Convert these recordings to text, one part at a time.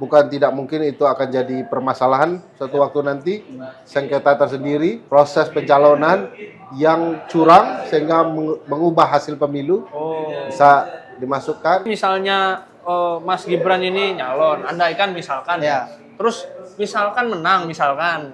bukan tidak mungkin itu akan jadi permasalahan suatu waktu nanti, sengketa tersendiri, proses pencalonan yang curang sehingga mengubah hasil pemilu bisa dimasukkan. Misalnya Mas Gibran ini nyalon, andaikan misalkan Ya. terus misalkan menang,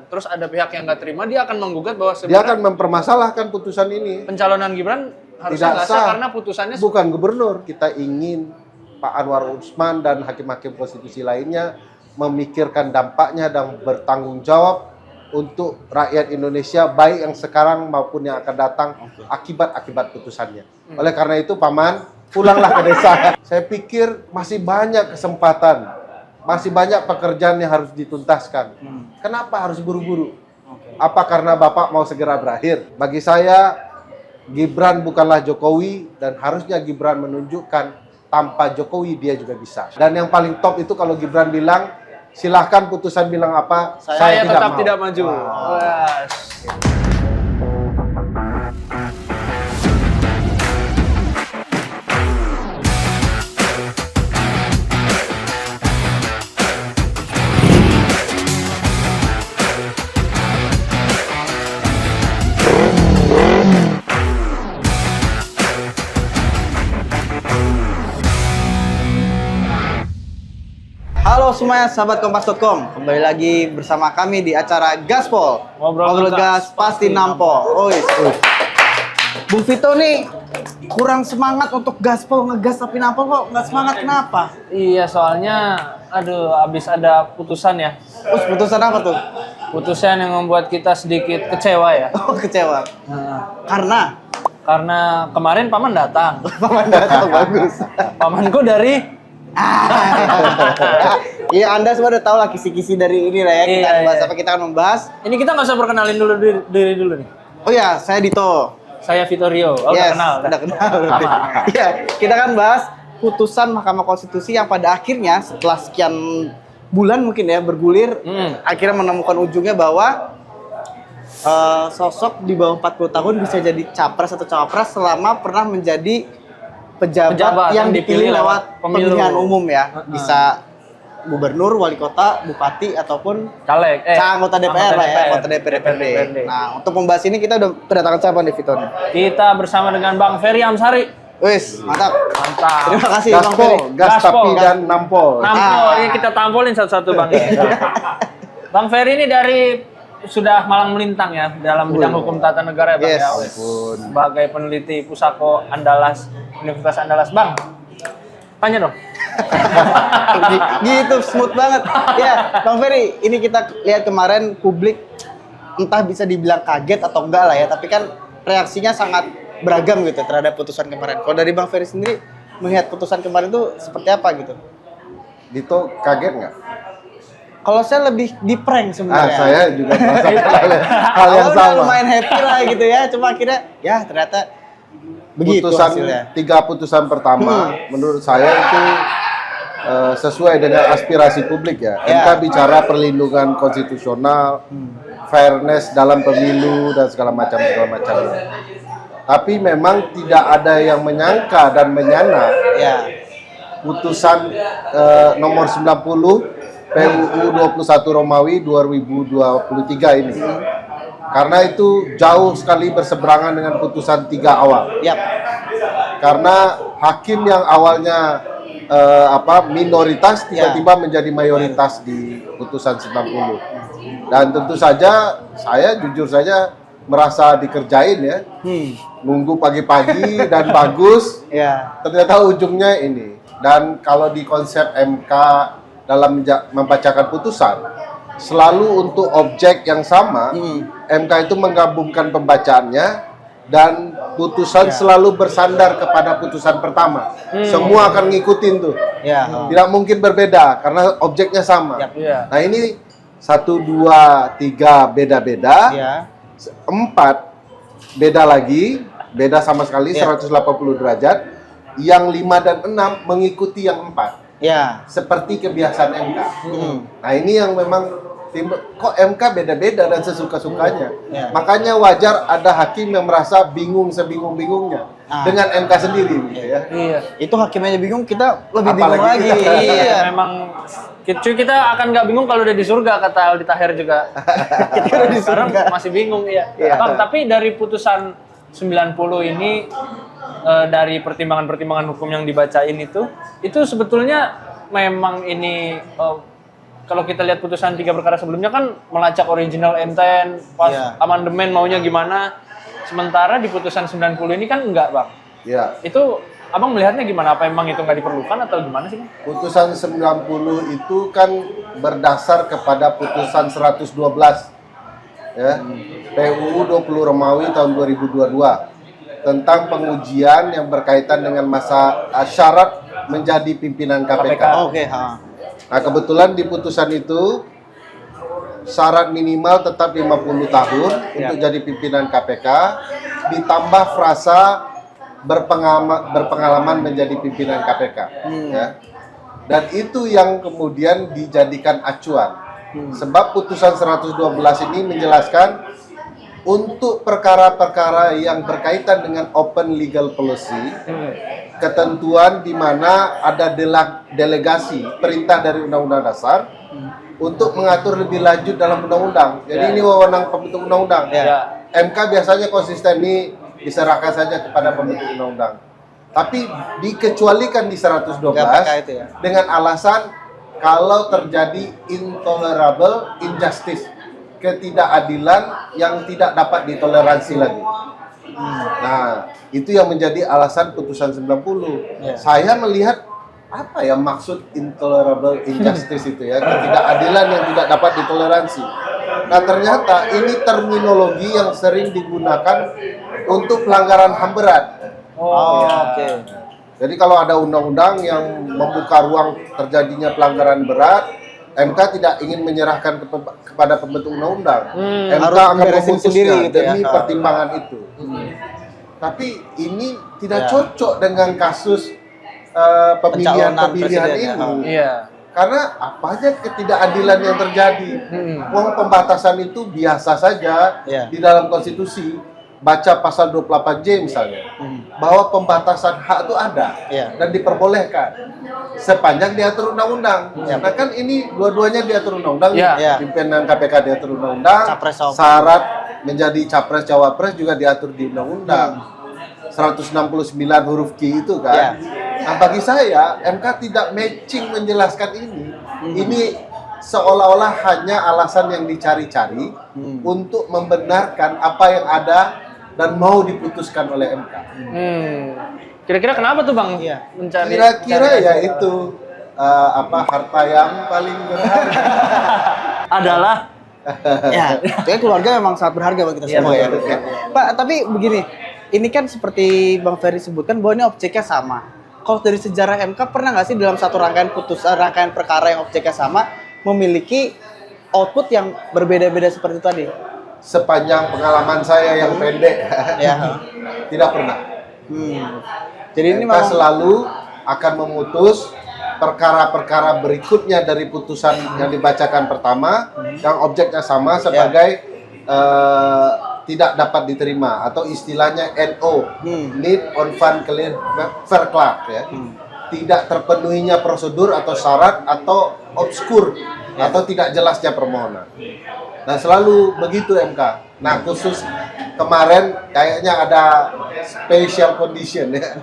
terus ada pihak yang nggak terima, dia akan menggugat bahwa Dia sebenarnya akan mempermasalahkan putusan ini. pencalonan Gibran harusnya Tidak nggak sah sah. karena putusannya Bukan gubernur. Kita ingin Pak Anwar Usman dan hakim-hakim konstitusi lainnya memikirkan dampaknya dan bertanggung jawab untuk rakyat Indonesia, baik yang sekarang maupun yang akan datang akibat putusannya. Oleh karena itu, Paman, pulanglah ke desa. Saya pikir masih banyak kesempatan, masih banyak pekerjaan yang harus dituntaskan. Kenapa harus buru-buru? Apa karena Bapak mau segera berakhir? Bagi saya, Gibran bukanlah Jokowi dan harusnya Gibran menunjukkan tanpa Jokowi dia juga bisa. Dan yang paling top itu kalau Gibran bilang, silahkan putusan bilang apa, saya tetap mau. tidak maju. Wow. Yes. Halo semuanya sahabat Kompas.com, kembali lagi bersama kami di acara Gaspol. Ngobrol gas pasti nampol. Bung Vito nih kurang semangat untuk Gaspol, ngegas tapi nampol kok nggak semangat, kenapa? Iya, soalnya abis ada putusan ya. Terus putusan apa tuh? Putusan yang membuat kita sedikit kecewa ya. Oh, kecewa. Karena kemarin Paman datang. Paman datang bagus. Pamanku dari Iya, Anda semua udah tahu lah kisi-kisi dari ini lah ya. Kita Iya, bahas iya. apa, kita akan membahas. Ini kita nggak usah perkenalin dulu diri dulu nih. Oh ya, saya Dito. Saya Vittorio. Oh, Yes, udah kenal. Udah. Iya, kita akan bahas putusan Mahkamah Konstitusi yang pada akhirnya setelah sekian bulan mungkin ya bergulir, akhirnya menemukan ujungnya bahwa sosok di bawah 40 tahun bisa jadi capres atau cawapres selama pernah menjadi pejabat yang dipilih lewat pemilihan umum ya. Bisa gubernur, wali kota, bupati, ataupun Caleg. anggota DPR lah ya, anggota DPR. DPRD. Nah, untuk membahas ini kita udah kedatangan siapa nih, Vito? Kita bersama dengan Bang Ferry Amsari. Wis, mantap. Mantap. Terima kasih Bang Gaspol, Ferry. gas Gaspol, tapi gas. dan nampol. Nampol, ini kita tampolin satu-satu Bang. Bang Ferry ini dari sudah malang melintang ya dalam bidang hukum tata negara ya Bang. Yes. Ya. Sebagai peneliti Pusako Andalas, Universitas Andalas. Bang, tanya dong. Gitu, smooth banget. Ya, Bang Ferry, ini kita lihat kemarin publik entah bisa dibilang kaget atau enggak lah ya, tapi kan reaksinya sangat beragam gitu terhadap putusan kemarin. Kalau dari Bang Ferry sendiri melihat putusan kemarin itu seperti apa gitu? Dito kaget nggak? Kalau saya lebih di prank sebenarnya. Saya juga merasa hal yang Awalnya sama. lumayan happy lah gitu ya, cuma akhirnya ya ternyata begitu hasilnya. Tiga putusan pertama menurut saya itu sesuai dengan aspirasi publik ya. Ya. MK bicara perlindungan konstitusional, fairness dalam pemilu dan segala macam. Tapi memang tidak ada yang menyangka dan menyana Ya. putusan nomor 90 PUU 21 Romawi 2023 ini. Karena itu jauh sekali berseberangan dengan putusan 3 awal. Yap. Karena hakim yang awalnya minoritas tiba-tiba menjadi mayoritas di putusan 90. Dan tentu saja saya jujur saja merasa dikerjain ya. Nunggu pagi-pagi dan bagus. Ya. Ternyata ujungnya ini. Dan kalau di konsep MK dalam membacakan putusan selalu untuk objek yang sama, MK itu menggabungkan pembacaannya dan putusan selalu bersandar kepada putusan pertama. Semua akan ngikutin tuh. Ya. Tidak mungkin berbeda karena objeknya sama. Iya. Nah ini 1, 2, 3 beda-beda. Ya. 4 beda lagi, beda sama sekali 180 derajat. Yang 5 dan 6 mengikuti yang 4. Ya. Seperti kebiasaan MK. Nah ini yang memang kok MK beda-beda dan sesuka-sukanya. Makanya wajar ada hakim yang merasa bingung sebingung-bingungnya dengan MK sendiri gitu ya. Iya. Itu hakimnya bingung, kita lebih Apalagi bingung lagi. kita. Iya. Memang Kita akan nggak bingung kalau udah di surga, kata Aldi Taher juga. Kita udah di Sekarang surga. masih bingung ya. Iya. Bang, tapi dari putusan 90 ini dari pertimbangan-pertimbangan hukum yang dibacain itu sebetulnya memang ini kalau kita lihat putusan 3 perkara sebelumnya kan melacak original intent, pas Iya. amandemen maunya gimana. Sementara di putusan 90 ini kan enggak, Bang. Ya, Itu Abang melihatnya gimana? Apa emang itu nggak diperlukan atau gimana sih, Bang? putusan 90 itu kan berdasar kepada putusan 112 ya, PUU 20 Romawi tahun 2022 tentang pengujian yang berkaitan dengan masa syarat menjadi pimpinan KPK. Oke, ha. Nah, kebetulan di putusan itu syarat minimal tetap 50 tahun untuk jadi pimpinan KPK, ditambah frasa berpengalaman menjadi pimpinan KPK. Ya. Dan itu yang kemudian dijadikan acuan. Sebab putusan 112 ini menjelaskan untuk perkara-perkara yang berkaitan dengan open legal policy, ketentuan di mana ada delegasi perintah dari Undang-Undang Dasar untuk mengatur lebih lanjut dalam undang-undang. Jadi ini wewenang pembentuk undang-undang. Ya. MK biasanya konsisten ini diserahkan saja kepada pembentuk undang-undang. Tapi dikecualikan di 112 KPK itu ya. dengan alasan kalau terjadi intolerable injustice, ketidakadilan yang tidak dapat ditoleransi lagi. Nah, itu yang menjadi alasan putusan 90. Ya. Saya melihat apa ya maksud intolerable injustice itu ya, ketidakadilan yang tidak dapat ditoleransi. Nah, ternyata ini terminologi yang sering digunakan untuk pelanggaran HAM berat. Oh, iya. oke. Jadi kalau ada undang-undang yang membuka ruang terjadinya pelanggaran berat, MK tidak ingin menyerahkan kepada pembentuk undang-undang. MK Harus akan beresin sendiri memutuskan gitu ya. demi pertimbangan itu. Tapi ini tidak cocok dengan kasus Pencalonan pemilihan presiden, ini. Iya. Karena apa aja ketidakadilan yang terjadi. Wong pembatasan itu biasa saja Iya. di dalam konstitusi. Baca pasal 28J misalnya, bahwa pembatasan hak itu ada Iya. dan diperbolehkan sepanjang diatur undang-undang. Iya. Nah kan ini dua-duanya diatur undang-undang, Iya. pimpinan KPK diatur undang-undang, Capres cawapres. syarat menjadi capres cawapres juga diatur di undang-undang. 169 huruf Q itu kan. Nah bagi saya MK tidak matching menjelaskan ini. Ini seolah-olah hanya alasan yang dicari-cari untuk membenarkan apa yang ada dan mau diputuskan oleh MK. Kira-kira kenapa tuh, Bang? Iya. Kira-kira ya itu harta yang paling berharga. Adalah Ya, itu keluarga memang sangat berharga bagi kita Iya, semua ya. betul. Pak, tapi begini, ini kan seperti Bang Ferry sebutkan bahwa ini objeknya sama. Kalau dari sejarah MK pernah nggak sih dalam satu rangkaian putusan, rangkaian perkara yang objeknya sama memiliki output yang berbeda-beda seperti itu tadi? Sepanjang pengalaman saya yang pendek, Ya. tidak pernah. Jadi ini MK selalu akan memutus perkara-perkara berikutnya dari putusan yang dibacakan pertama yang objeknya sama sebagai tidak dapat diterima atau istilahnya NO, need on fund clear fair clark ya. Tidak terpenuhinya prosedur atau syarat atau obskur atau tidak jelasnya permohonan. Nah, selalu begitu MK. Nah, khusus kemarin kayaknya ada special condition ya.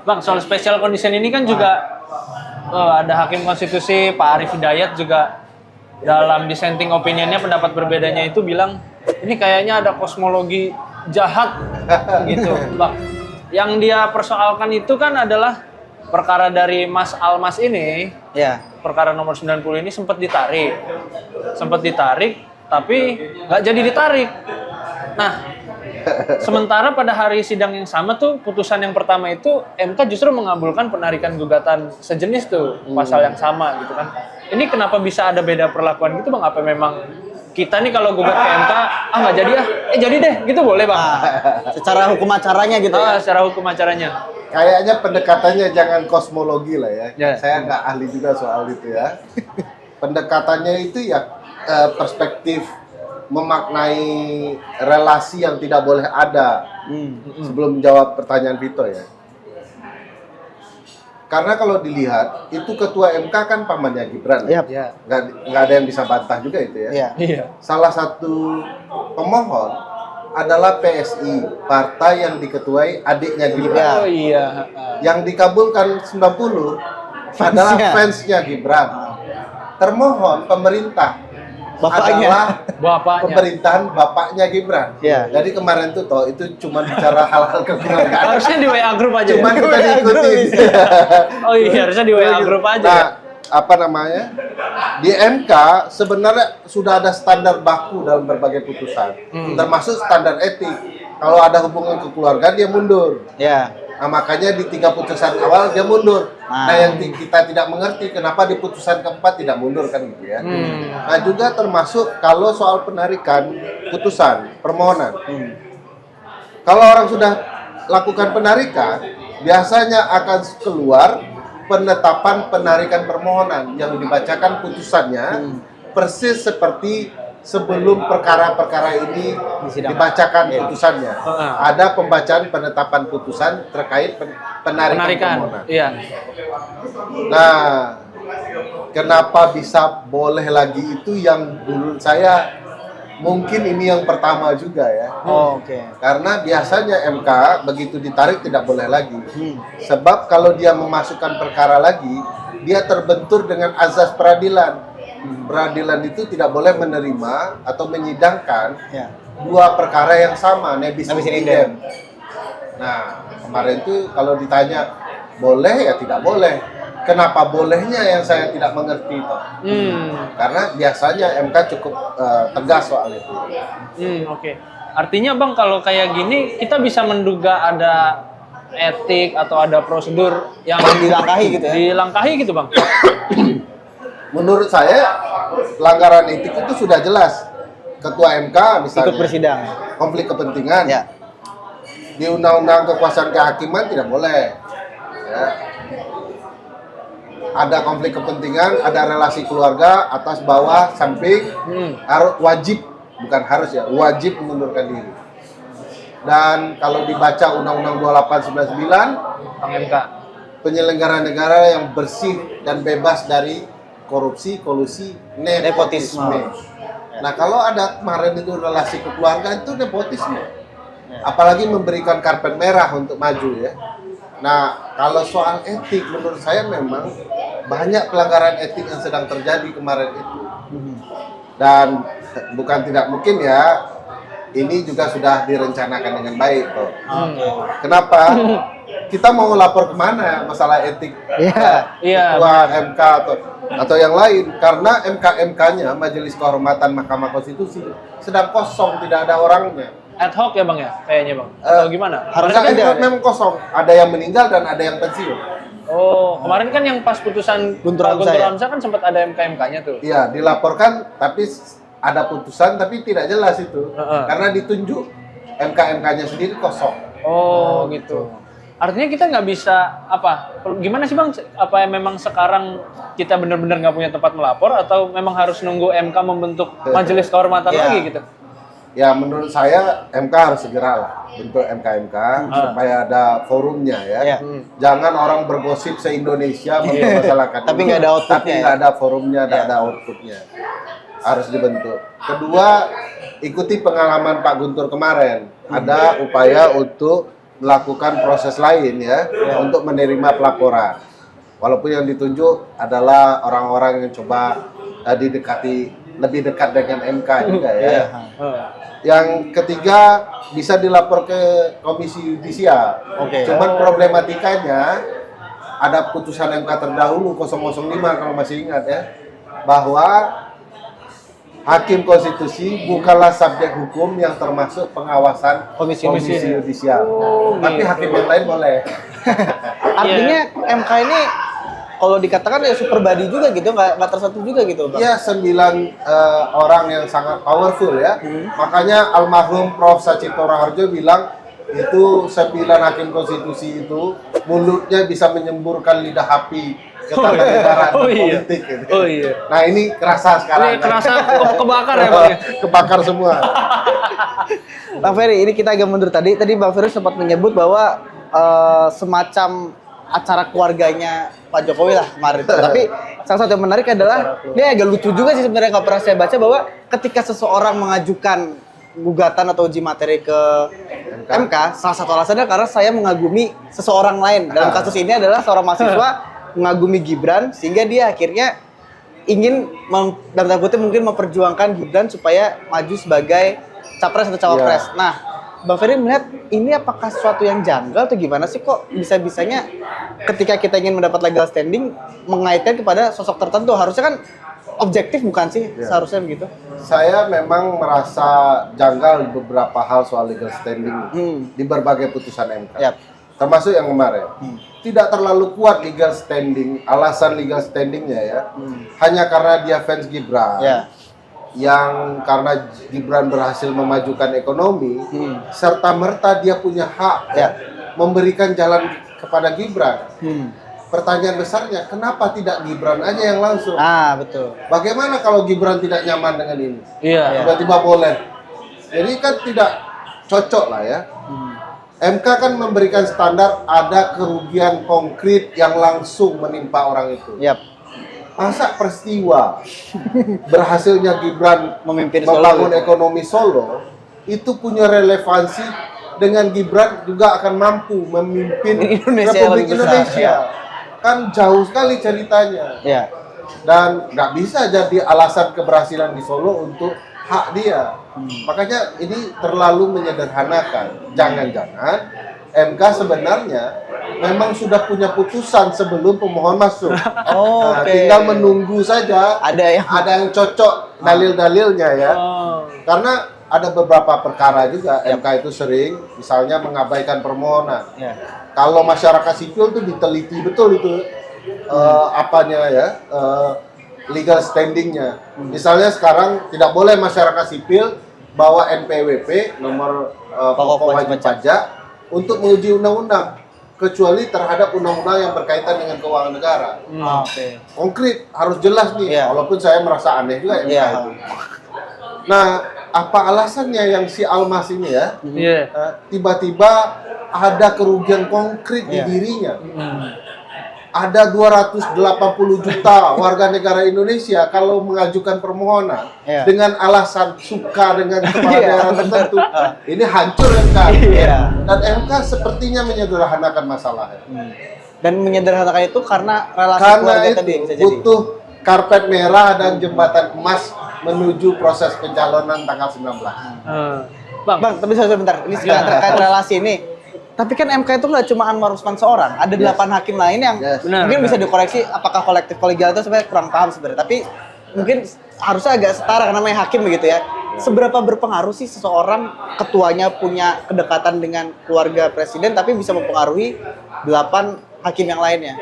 Bang, soal special condition ini kan juga ada Hakim Konstitusi Pak Arief Hidayat juga dalam dissenting opinionnya, pendapat berbedanya itu bilang ini kayaknya ada kosmologi jahat gitu, Bang. Yang dia persoalkan itu kan adalah perkara dari Mas Almas ini, ya. perkara nomor 90 ini sempat ditarik, tapi nggak jadi ditarik. Nah, sementara pada hari sidang yang sama tuh, putusan yang pertama itu MK justru mengabulkan penarikan gugatan sejenis tuh, pasal yang sama gitu kan. Ini kenapa bisa ada beda perlakuan gitu, Bang? Apa memang kita nih kalau gugat ke MK, nggak jadi jadi deh, gitu boleh, Bang? Secara hukum acaranya gitu ya. Secara hukum acaranya. Kayaknya pendekatannya jangan kosmologi lah ya. Ya. Saya nggak ahli juga soal itu ya. Pendekatannya itu ya perspektif memaknai relasi yang tidak boleh ada. Sebelum menjawab pertanyaan Vito ya. Karena kalau dilihat itu ketua MK kan pamannya Gibran. Iya. Ya. Nggak ada yang bisa bantah juga itu ya. Iya. Iya. Salah satu pemohon adalah PSI, partai yang diketuai adiknya Gibran. Oh iya. Yang dikabulkan 90 adalah fansnya Gibran. Termohon pemerintah Bapaknya. adalah Bapaknya. pemerintahan bapaknya Gibran. Iya. Jadi kemarin tuh toh itu cuma bicara hal-hal kekeluargaan. Harusnya di WA grup aja. Cuman kita WA group diikutin. bisa. Oh iya, harusnya di WA grup aja. Nah, apa namanya? Di MK sebenarnya sudah ada standar baku dalam berbagai putusan, termasuk standar etik. Kalau ada hubungan kekeluargaan dia mundur. Ya. Nah, makanya di 3 putusan awal dia mundur. Nah, yang kita tidak mengerti kenapa di putusan keempat tidak mundur kan gitu ya. Nah, juga termasuk kalau soal penarikan putusan permohonan. Kalau orang sudah lakukan penarikan, biasanya akan keluar penetapan penarikan permohonan yang dibacakan putusannya persis seperti sebelum perkara-perkara ini dibacakan putusannya. Ada pembacaan penetapan putusan terkait penarikan permohonan. Iya. Nah, kenapa bisa boleh lagi itu yang menurut saya mungkin ini yang pertama juga ya. Oh, oke. Karena biasanya MK begitu ditarik tidak boleh lagi. Sebab kalau dia memasukkan perkara lagi, dia terbentur dengan azas peradilan. Peradilan itu tidak boleh menerima atau menyidangkan Ya. 2 perkara yang sama, nebis Nebis in in idem. idem. Nah, kemarin tuh kalau ditanya boleh ya tidak boleh. Kenapa bolehnya yang saya tidak mengerti itu? Karena biasanya MK cukup tegas soal itu. Oke. Artinya Bang, kalau kayak gini kita bisa menduga ada etik atau ada prosedur yang Dilangkahi gitu ya? Dilangkahi gitu Bang. Menurut saya pelanggaran etik itu sudah jelas. Ketua MK misalnya Ikut bersidang. konflik kepentingan. Ya. Di Undang-Undang Kekuasaan Kehakiman tidak boleh. Ya. Ada konflik kepentingan, ada relasi keluarga atas bawah samping, harus wajib, bukan harus ya, wajib mengundurkan diri. Dan kalau dibaca Undang-Undang 2899, Bang MK. penyelenggara negara yang bersih dan bebas dari korupsi, kolusi, nepotisme. Nah, kalau ada kemarin itu relasi kekeluargaan itu nepotisme. Apalagi memberikan karpet merah untuk maju ya. Nah, kalau soal etik menurut saya memang banyak pelanggaran etik yang sedang terjadi kemarin itu. Dan bukan tidak mungkin ya, ini juga sudah direncanakan dengan baik kok. Kenapa? Kita mau lapor kemana masalah etik? Iya. Ketua MK atau yang lain, karena MK-MK-nya Majelis Kehormatan Mahkamah Konstitusi sedang kosong, tidak ada orangnya. Ad hoc ya Bang ya, kayaknya Bang. Atau gimana? Harusnya Harusnya kan memang kosong, ada yang meninggal dan ada yang pensiun. Oh, kemarin kan yang pas putusan Guntur Pak Hamzah Guntur ya? Hamzah kan sempat ada MK-MK-nya tuh. Iya, dilaporkan tapi ada putusan tapi tidak jelas itu. Karena ditunjuk MK-MK-nya sendiri kosong. Oh, gitu. Artinya kita nggak bisa apa? Gimana sih Bang? Apa memang sekarang kita benar-benar nggak punya tempat melapor atau memang harus nunggu MK membentuk majelis kehormatan Iya. lagi gitu? Ya menurut saya MK harus segera lah bentuk MK-MK supaya ada forumnya ya. Iya. Jangan orang bergosip se-Indonesia mempermasalahkan. Tapi ini. nggak ada outputnya Tapi ya? nggak ada forumnya, nggak ada outputnya. Harus dibentuk. Kedua, ikuti pengalaman Pak Guntur kemarin. Ada upaya untuk melakukan proses lain ya untuk menerima pelaporan. Walaupun yang ditunjuk adalah orang-orang yang coba didekati lebih dekat dengan MK juga ya. Yang ketiga bisa dilapor ke Komisi Yudisial. Cuman problematikanya ada putusan MK terdahulu 005 kalau masih ingat ya, bahwa Hakim Konstitusi bukanlah subjek hukum yang termasuk pengawasan Komisi Yudisial. Tapi hakim yang lain boleh. Artinya MK ini kalau dikatakan ya super body juga gitu, nggak tersatu juga gitu Bang? Iya, 9 orang yang sangat powerful ya. Makanya almarhum Prof. Sachito Raharjo bilang itu 9 hakim konstitusi itu mulutnya bisa menyemburkan lidah api ketatanegaraan politik gitu. Oh iya. Nah ini kerasa sekarang. Ini kerasa kebakar ya Bang. Kebakar semua. Bang Ferry, ini kita agak mundur tadi. Tadi Bang Ferry sempat menyebut bahwa semacam acara keluarganya Pak Jokowi lah kemarin. Tapi salah satu yang menarik adalah dia agak lucu juga sih sebenarnya, nggak pernah saya baca bahwa ketika seseorang mengajukan gugatan atau uji materi ke MK, salah satu alasannya karena saya mengagumi seseorang lain. Dalam kasus ini adalah seorang mahasiswa mengagumi Gibran sehingga dia akhirnya ingin dalam tanda kutip mungkin memperjuangkan Gibran supaya maju sebagai capres atau cawapres. Iya. Nah, Bang Ferry melihat ini apakah sesuatu yang janggal atau gimana sih, kok bisa-bisanya ketika kita ingin mendapat legal standing mengaitkan kepada sosok tertentu? Harusnya kan objektif bukan sih? Iya. Seharusnya begitu. Saya memang merasa janggal beberapa hal soal legal standing di berbagai putusan MK. Yap. Termasuk yang kemarin. Tidak terlalu kuat legal standing, alasan legal standingnya ya. Hanya karena dia fans Gibran. Ya. Yang karena Gibran berhasil memajukan ekonomi, serta merta dia punya hak Ya. memberikan jalan kepada Gibran. Pertanyaan besarnya, kenapa tidak Gibran aja yang langsung? Ah, betul. Bagaimana kalau Gibran tidak nyaman dengan ini? Iya. Tiba-tiba boleh. Jadi kan tidak cocok lah ya. MK kan memberikan standar ada kerugian konkret yang langsung menimpa orang itu. Yap. Masa peristiwa berhasilnya Gibran Memimpin Solo membangun gitu. ekonomi Solo itu punya relevansi dengan Gibran juga akan mampu memimpin Indonesia Republik lebih besar, Indonesia. Kan jauh sekali ceritanya. Ya. Dan nggak bisa jadi alasan keberhasilan di Solo untuk hak dia. Makanya ini terlalu menyederhanakan. Jangan-jangan MK sebenarnya memang sudah punya putusan sebelum pemohon masuk. Oh, Nah, oke. tinggal menunggu saja. Ada yang cocok dalil-dalilnya ya. Oh. Karena ada beberapa perkara juga MK itu sering misalnya mengabaikan permohonan. Ya. Kalau masyarakat sipil tuh diteliti betul itu apanya ya legal standingnya. Misalnya sekarang tidak boleh masyarakat sipil bawa NPWP nomor pokok wajib pajak untuk menguji undang-undang kecuali terhadap undang-undang yang berkaitan dengan keuangan negara. Oke. Konkret harus jelas nih. Iya. Walaupun saya merasa aneh juga MK Iya. itu. Nah, apa alasannya yang si Almas ini ya? Iya. Tiba-tiba ada kerugian konkret di Iya. dirinya. Ada 280 juta warga negara Indonesia kalau mengajukan permohonan Iya. dengan alasan suka dengan kepala Iya, daerah tertentu, ini hancur MK. Iya. Dan MK sepertinya menyederhanakan masalahnya. Dan menyederhanakan itu karena relasi Karena keluarga itu tadi bisa jadi. butuh karpet merah dan jembatan emas menuju proses pencalonan tanggal 19. Bang, tapi sebentar. Ini sekarang terkait relasi ini. Tapi kan MK itu nggak cuma Anwar Usman seorang, ada 8 hakim lain yang Yes. mungkin bisa dikoreksi apakah kolektif kolegial itu sebenarnya kurang paham sebenarnya. Tapi mungkin harusnya agak setara karena namanya hakim begitu ya. Seberapa berpengaruh sih seseorang ketuanya punya kedekatan dengan keluarga presiden tapi bisa mempengaruhi 8 hakim yang lainnya?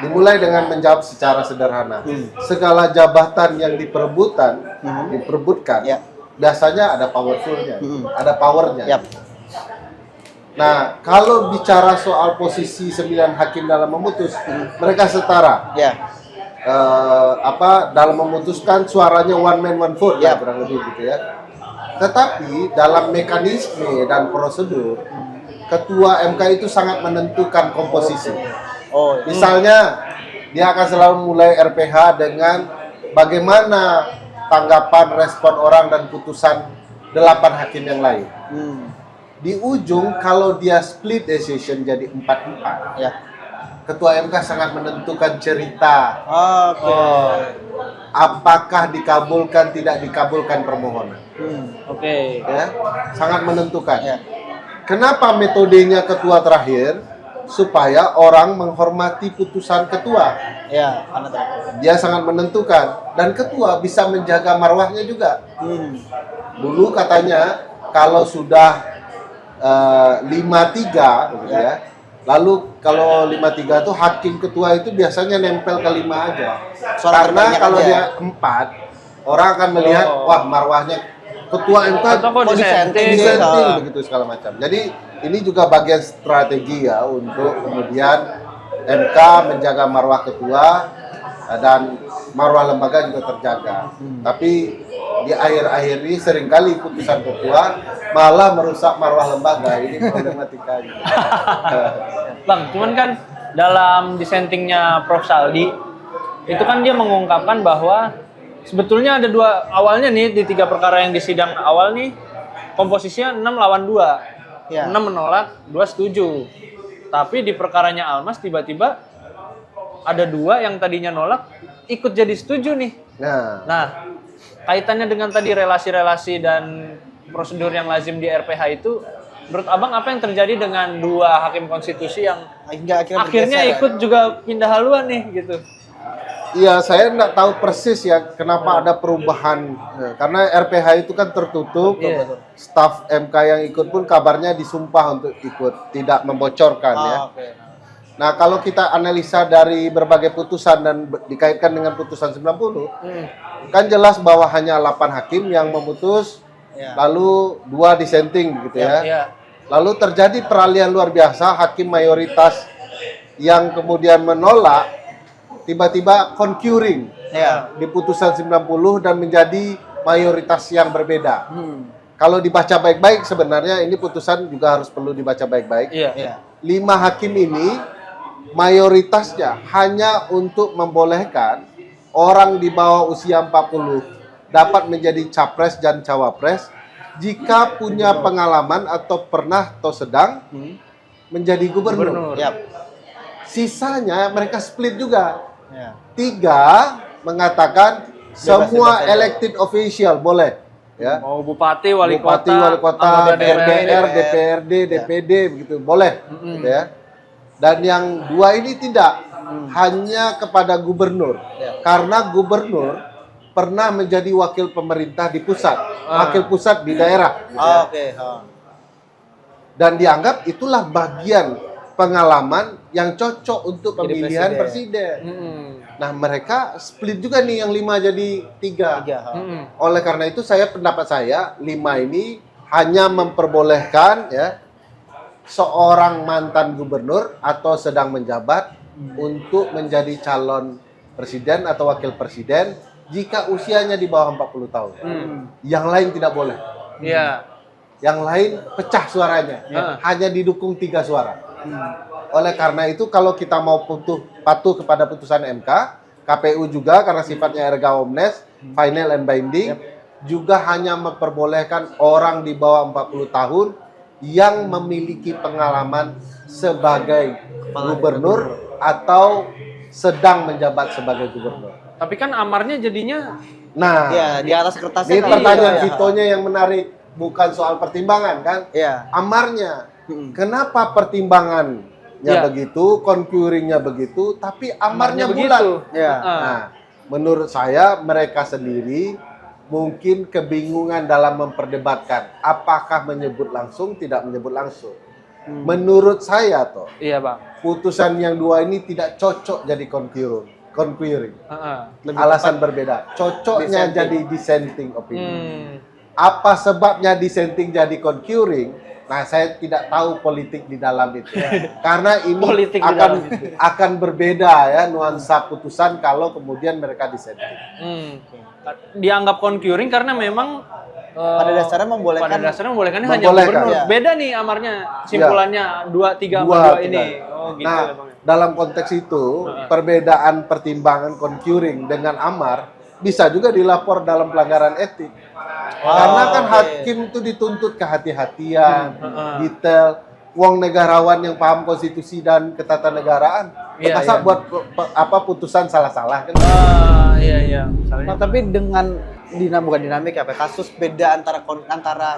Dimulai dengan menjawab secara sederhana. Segala jabatan yang diperebutkan, Ya. biasanya ada powerfulnya, ada powernya. Yap. Nah, kalau bicara soal posisi 9 hakim dalam memutus, mereka setara. Ya. Dalam memutuskan suaranya one man one vote Ya. ya kurang lebih gitu ya. Tetapi dalam mekanisme dan prosedur, ketua MK itu sangat menentukan komposisi. Oh, Misalnya, dia akan selalu mulai RPH dengan bagaimana tanggapan respon orang dan putusan 8 hakim yang lain. Di ujung, kalau dia split decision jadi 4-4, ya. ketua MK sangat menentukan cerita Oke. apakah dikabulkan tidak dikabulkan permohonan. Oke. Ya, sangat menentukan. Ya. Kenapa metodenya ketua terakhir? Supaya orang menghormati putusan ketua. Ya, karena terakhir. Dia sangat menentukan dan ketua bisa menjaga marwahnya juga. Dulu katanya kalau sudah 5-3 gitu ya. Lalu kalau 5-3 itu hakim ketua itu biasanya nempel ke 5 aja. Suara Karena terbanyak kalau aja. dia 4, orang akan melihat wah marwahnya ketua MK Atau kok disenting? disenting begitu segala macam. Jadi ini juga bagian strategi ya untuk kemudian MK menjaga marwah ketua dan marwah lembaga juga terjaga. Tapi di akhir-akhir ini seringkali putusan ketua malah merusak marwah lembaga. Ini problematika. Bang, cuman kan dalam dissentingnya Prof. Saldi, itu kan dia mengungkapkan bahwa sebetulnya ada dua, awalnya nih di 3 perkara yang di sidang awal nih, komposisinya 6 lawan 2. Ya. 6 menolak, 2 setuju. Tapi di perkaranya Almas tiba-tiba ada 2 yang tadinya nolak ikut jadi setuju nih. Nah, kaitannya dengan tadi relasi-relasi dan prosedur yang lazim di RPH itu, menurut Abang apa yang terjadi dengan 2 hakim konstitusi yang Hingga akhirnya bergeser, ikut juga pindah haluan nih gitu? Iya, saya nggak tahu persis ya kenapa ada perubahan. Karena RPH itu kan tertutup, Iya. staf MK yang ikut pun kabarnya disumpah untuk ikut, tidak membocorkan ya. Oke. Nah, kalau kita analisa dari berbagai putusan dan dikaitkan dengan putusan 90, kan jelas bahwa hanya 8 hakim yang memutus, Ya. lalu 2 dissenting gitu ya. Iya. Lalu terjadi peralihan luar biasa, hakim mayoritas yang kemudian menolak tiba-tiba concurring Ya. di putusan 90 dan menjadi mayoritas yang berbeda. Kalau dibaca baik-baik sebenarnya ini putusan juga harus perlu dibaca baik-baik. Iya. Ya. 5 hakim ini mayoritasnya hanya untuk membolehkan orang di bawah usia 40 dapat menjadi capres dan cawapres jika punya pengalaman atau pernah atau sedang menjadi gubernur. Yap. Sisanya mereka split juga. Ya. 3 mengatakan semua bebas saja. elected official boleh, ya. Mau bupati, wali Bupati, kota, wali kota, anggota DPR, DPR, DPRD, DPD begitu boleh, gitu ya. Dan yang 2 ini tidak, hanya kepada gubernur, karena gubernur pernah menjadi wakil pemerintah di pusat, wakil pusat di daerah, gitu ya. Oke. Dan dianggap itulah bagian pengalaman yang cocok untuk Jadi pemilihan presiden. presiden. Nah, mereka split juga nih yang 5 jadi 3. 3. Oleh karena itu pendapat saya 5 ini hanya memperbolehkan ya seorang mantan gubernur atau sedang menjabat untuk menjadi calon presiden atau wakil presiden jika usianya di bawah 40 tahun. Yang lain tidak boleh. Iya. Yang lain pecah suaranya. Hanya didukung 3 suara. Oleh karena itu kalau kita mau patuh kepada putusan MK, KPU juga karena sifatnya erga omnes, final and binding, juga hanya memperbolehkan orang di bawah 40 tahun yang memiliki pengalaman sebagai gubernur atau sedang menjabat sebagai gubernur. Tapi kan amarnya jadinya Nah, Ya, di atas kertasnya. ini kan pertanyaan iya. Vitonya yang menarik, bukan soal pertimbangan kan? Iya. Amarnya. Kenapa pertimbangannya Ya. begitu, concurringnya begitu, tapi amarnya bulat? Iya. Nah, menurut saya mereka sendiri mungkin kebingungan dalam memperdebatkan apakah menyebut langsung, tidak menyebut langsung. Menurut saya toh, Iya, Bang. putusan yang 2 ini tidak cocok jadi concurring. Lebih Alasan berbeda. Cocoknya dissenting. jadi dissenting opinion. Apa sebabnya dissenting jadi concurring? Nah, saya tidak tahu politik di dalam itu. Karena ini Politik di dalam akan berbeda ya nuansa putusan kalau kemudian mereka dissenting. Dianggap concurring karena memang Pada dasarnya membolehkan- hanya Membolehkan. gubernur. Ya. Beda nih amarnya, simpulannya 2, 3 sama 2 ini. Oh, gitu Nah, ya, Bang. dalam konteks itu, perbedaan pertimbangan concurring dengan amar bisa juga dilapor dalam pelanggaran etik. Karena kan oke. hakim itu dituntut kehati-hatian, detail. Wong negarawan yang paham konstitusi dan ketatanegaraan, Iya, masa iya. buat putusan salah-salah kan? Iya. Misalnya. Nah, tapi dengan bukan dinamik apa kasus beda antara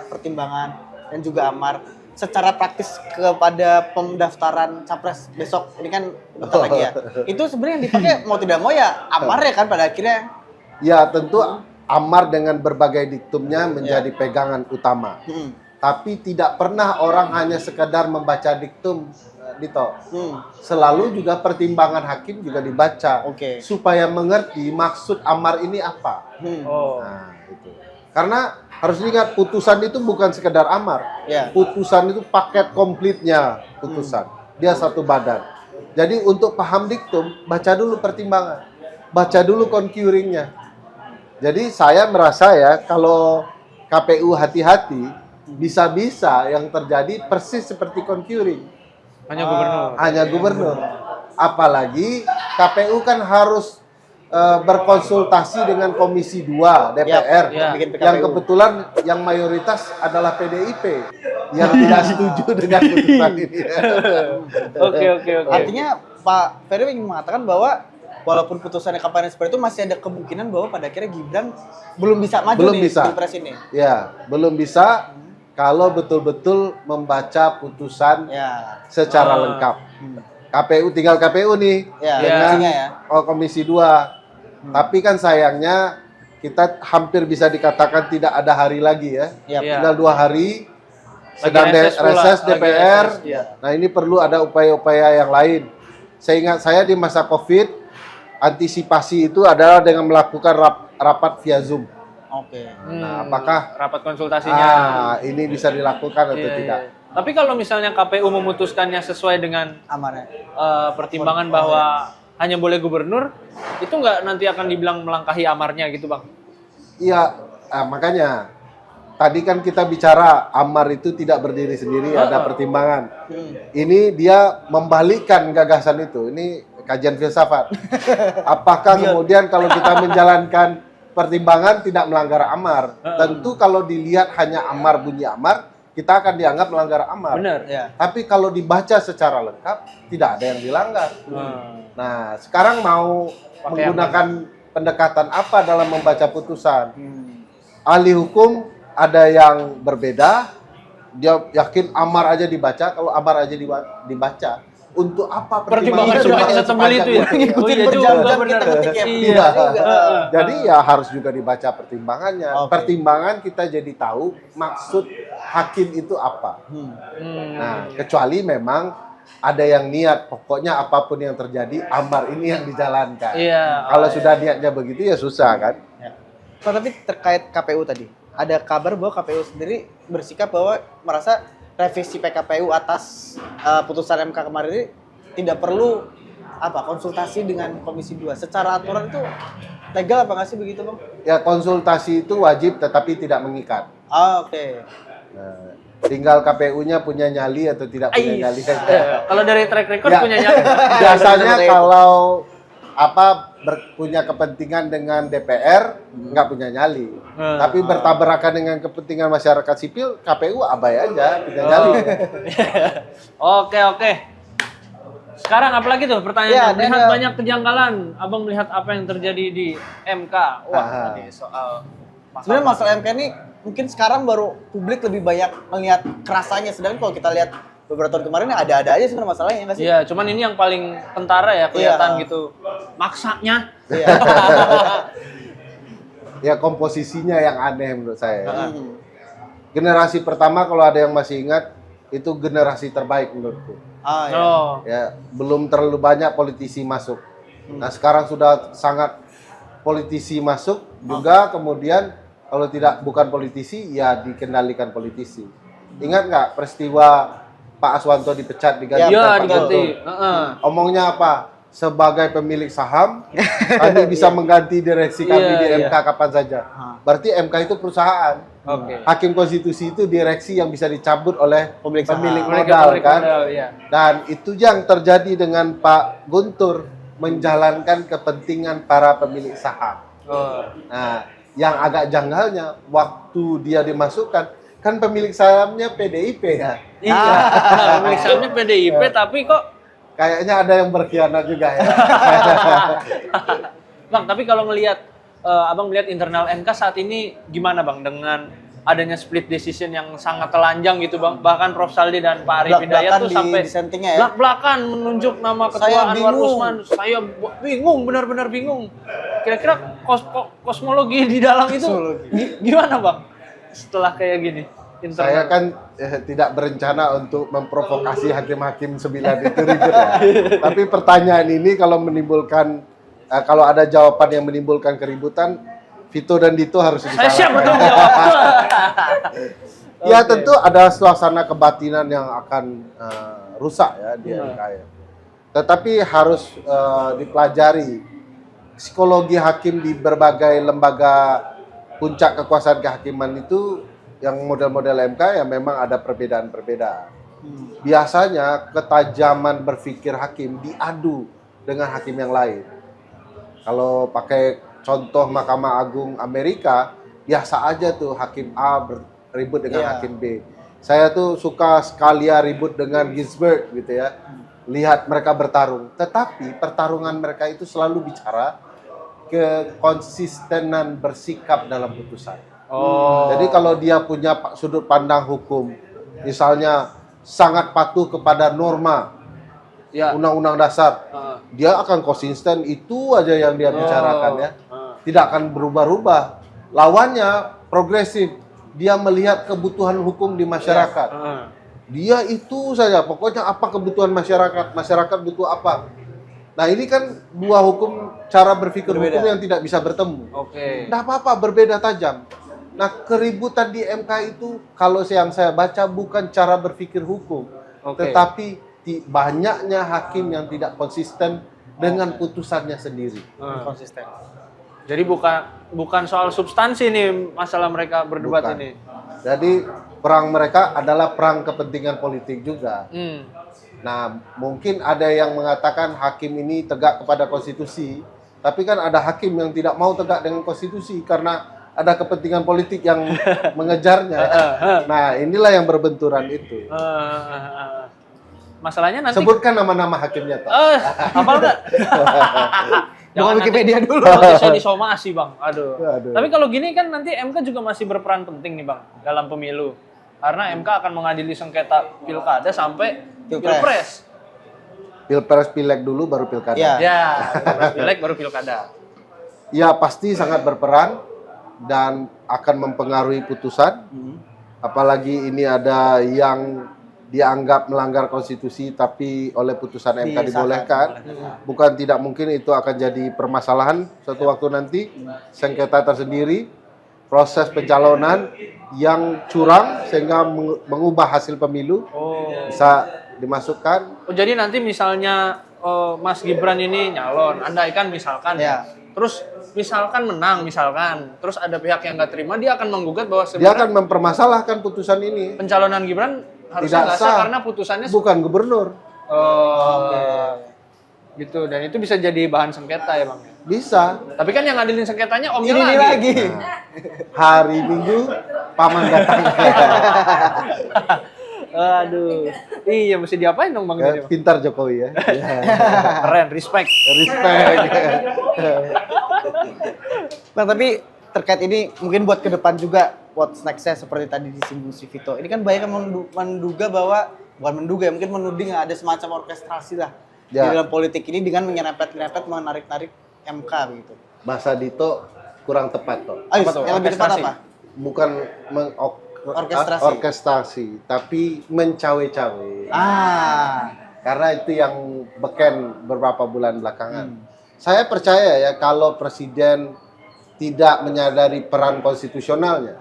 pertimbangan dan juga amar secara praktis kepada pendaftaran capres besok ini kan bentar lagi ya. Itu sebenarnya yang dipakai mau tidak mau ya amar ya kan pada akhirnya. Ya tentu amar dengan berbagai diktumnya menjadi pegangan utama. Tapi tidak pernah orang hanya sekedar membaca diktum, Dito. Selalu juga pertimbangan hakim juga dibaca, Oke. supaya mengerti maksud amar ini apa. Oh. Nah, gitu. Karena harus diingat putusan itu bukan sekedar amar. Ya. Putusan itu paket komplitnya putusan. Dia satu badan. Jadi untuk paham diktum, baca dulu pertimbangan, baca dulu concurringnya. Jadi saya merasa ya kalau KPU hati-hati, bisa-bisa yang terjadi persis seperti concurring. Hanya gubernur. Hanya gubernur. Apalagi KPU kan harus berkonsultasi dengan Komisi 2 DPR ya. Bikin yang PKPU. kebetulan yang mayoritas adalah PDIP yang tidak setuju dengan putusan ini. Oke. Artinya Pak Ferry ingin mengatakan bahwa walaupun putusannya kemarin seperti itu masih ada kemungkinan bahwa pada akhirnya Gibran belum bisa maju Belum nih bisa. di Pilpres ini. Ya, belum bisa kalau betul-betul membaca putusan Ya. secara lengkap. KPU tinggal KPU nih Ya, dengan fungsinya ya. Komisi 2. Tapi kan sayangnya kita hampir bisa dikatakan tidak ada hari lagi ya. Ya. Iya. Tinggal 2 hari Lagi sedang reses pula, reses lagi DPR. reses, iya. Nah, ini perlu ada upaya-upaya yang lain. Seingat saya di masa Covid, antisipasi itu adalah dengan melakukan rapat via Zoom. Oke. Nah, apakah rapat konsultasinya? ini bisa dilakukan atau Iya, tidak? iya. Tapi kalau misalnya KPU memutuskannya sesuai dengan Aman ya. pertimbangan bahwa hanya boleh gubernur, itu nggak nanti akan dibilang melangkahi amarnya gitu bang? Iya, makanya tadi kan kita bicara amar itu tidak berdiri sendiri, ada pertimbangan. Ini dia membalikkan gagasan itu. Ini kajian filsafat. Apakah kemudian kalau kita menjalankan pertimbangan tidak melanggar amar? Tentu kalau dilihat hanya amar bunyi amar, kita akan dianggap melanggar amar. Benar. Ya. Tapi kalau dibaca secara lengkap, tidak ada yang dilanggar. Nah, sekarang mau Pakai menggunakan pendekatan apa dalam membaca putusan? Ahli hukum ada yang berbeda, dia yakin amar aja dibaca, kalau amar aja dibaca, untuk apa Pertimbangan supaya setebal itu ya? sepanjang Oh iya juga berjam-jam benar. kita ketik ya. Iya. juga. Jadi ya harus juga dibaca pertimbangannya. Oke. Pertimbangan kita jadi tahu maksud hakim itu apa. Nah, kecuali memang ada yang niat, pokoknya apapun yang terjadi, amar ini yang dijalankan. Iya. Kalau sudah niatnya begitu ya susah kan? Pak, tapi terkait KPU tadi, ada kabar bahwa KPU sendiri bersikap bahwa merasa revisi PKPU atas putusan MK kemarin ini tidak perlu konsultasi dengan Komisi 2. Secara aturan itu legal apa nggak sih begitu, Bang? Ya konsultasi itu wajib tetapi tidak mengikat. Oke. Nah, tinggal KPU-nya punya nyali atau tidak punya nyali saja. Kalau dari track record Ya. punya nyali. Biasanya kalau punya kepentingan dengan DPR nggak punya nyali. Tapi bertabrakan dengan kepentingan masyarakat sipil, KPU abai aja, punya nyali. Oke. Sekarang apalagi tuh pertanyaannya? Ya, Melihat ada- banyak kejanggalan. Abang melihat apa yang terjadi di MK? Wah, ini soal Sebenarnya masalah MK ini mungkin sekarang baru publik lebih banyak melihat kerasanya, sedangkan kalau kita lihat beberapa tahun kemarin ada-ada aja sebenarnya masalahnya nggak sih? Iya, cuman ini yang paling kentara ya kelihatan Iya. gitu. Maksanya. Iya. Ya komposisinya yang aneh menurut saya. Hmm. Generasi pertama kalau ada yang masih ingat, itu generasi terbaik menurutku. Iya. Oh. Ya, belum terlalu banyak politisi masuk. Nah, sekarang sudah sangat politisi masuk juga, kemudian kalau bukan politisi ya dikendalikan politisi. Ingat nggak peristiwa Pak Aswanto dipecat diganti Iya, Pak diganti. Guntur? Omongnya apa? Sebagai pemilik saham, kami bisa mengganti direksi kami di Iya, MK kapan saja. Berarti MK itu perusahaan. Oke. Hakim konstitusi itu direksi yang bisa dicabut oleh Pemilik saham. pemilik Mereka modal pemilik kan. modal, iya. Dan itu yang terjadi dengan Pak Guntur, menjalankan kepentingan para pemilik saham. Oh. Nah, yang agak janggalnya waktu dia dimasukkan, kan pemilik sahamnya PDIP ya. Iya. Pemilik sahamnya PDIP tapi kok Kayaknya ada yang berkhianat juga ya. Bang, tapi kalau ngelihat Abang melihat internal MK saat ini gimana Bang dengan adanya split decision yang sangat telanjang gitu Bang. Bahkan Prof Saldi dan Pak Arif Hidayat tuh sampai disentingnya ya. belak-belakan menunjuk nama Ketua Saya Anwar bingung. Usman. Saya bingung, benar-benar bingung. Kira-kira kosmologi di dalam itu gimana Bang? Setelah kayak gini. Saya kan tidak berencana untuk memprovokasi hakim-hakim 9 itu ribut ya. Tapi pertanyaan ini kalau menimbulkan, kalau ada jawaban yang menimbulkan keributan, Vito dan Dito harus Saya siap disalahkan. bertanggung jawab. Ya tentu ada suasana kebatinan yang akan rusak ya di MK ya. Tetapi harus dipelajari psikologi hakim di berbagai lembaga puncak kekuasaan kehakiman itu yang model-model MK ya memang ada perbedaan-perbedaan. Biasanya ketajaman berpikir hakim diadu dengan hakim yang lain. Kalau pakai contoh Mahkamah Agung Amerika, biasa aja tuh hakim A ribut dengan hakim B. Saya tuh suka sekali ya ribut dengan Ginsburg gitu ya. Lihat mereka bertarung. Tetapi pertarungan mereka itu selalu bicara kekonsistenan bersikap dalam putusan. Jadi kalau dia punya sudut pandang hukum, misalnya sangat patuh kepada norma undang-undang dasar, dia akan konsisten itu aja yang dia bicarakan ya. Tidak akan berubah-ubah. Lawannya progresif, dia melihat kebutuhan hukum di masyarakat. Dia itu saja, pokoknya apa kebutuhan masyarakat butuh apa. Nah ini kan dua hukum, cara berpikir hukum yang tidak bisa bertemu. Tidak apa-apa, berbeda tajam. Nah keributan di MK itu, kalau yang saya baca bukan cara berpikir hukum, tetapi banyaknya hakim yang tidak konsisten dengan putusannya sendiri. Konsisten. Jadi bukan soal substansi nih masalah mereka berdebat ini. Jadi perang mereka adalah perang kepentingan politik juga. Nah mungkin ada yang mengatakan hakim ini tegak kepada konstitusi, tapi kan ada hakim yang tidak mau tegak dengan konstitusi karena ada kepentingan politik yang mengejarnya. Nah inilah yang berbenturan itu. Masalahnya nanti Sebutkan nama-nama hakimnya, Toh. Hafal nggak? Bukan Wikipedia dulu. Nanti saya disomasi, Bang. Aduh. Aduh. Tapi kalau gini kan nanti MK juga masih berperan penting nih, Bang, dalam pemilu. Karena MK akan mengadili sengketa pilkada sampai pilpres. Pilpres pileg dulu baru pilkada. Ya, pilpres pileg baru pilkada. Ya pasti sangat berperan dan akan mempengaruhi putusan. Apalagi ini ada yang dianggap melanggar konstitusi tapi oleh putusan MK dibolehkan. Bukan tidak mungkin itu akan jadi permasalahan suatu waktu nanti. Sengketa tersendiri, proses pencalonan yang curang sehingga mengubah hasil pemilu bisa dimasukkan. Oh, jadi nanti misalnya Mas Gibran ini nyalon, andaikan misalkan terus misalkan menang terus ada pihak yang nggak terima, dia akan menggugat bahwa Dia akan mempermasalahkan putusan ini. pencalonan Gibran harusnya nggak sah karena putusannya Bukan gubernur. Gitu, dan itu bisa jadi bahan sengketa ya, Bang. Bisa. Tapi kan yang ngadilin sengketanya omnya Ini lagi. Hari Minggu paman datang. Aduh. Iya, mesti diapain dong Bang ini, Bang? Pintar Jokowi ya. Keren, respect. Respect. Bang, tapi terkait ini mungkin buat ke depan juga, what's next-nya seperti tadi disinggung si Vito. Ini kan banyak yang menduga bahwa, bukan menduga ya, mungkin menuding ada semacam orkestrasi lah di dalam politik ini dengan menyerempet-nyerempet, menarik-narik MK begitu. Bahasa Dito kurang tepat toh. Ayo, yang lebih tepat apa? Bukan orkestrasi, tapi mencawe-cawe. Karena itu yang beken beberapa bulan belakangan. Saya percaya ya kalau presiden tidak menyadari peran konstitusionalnya,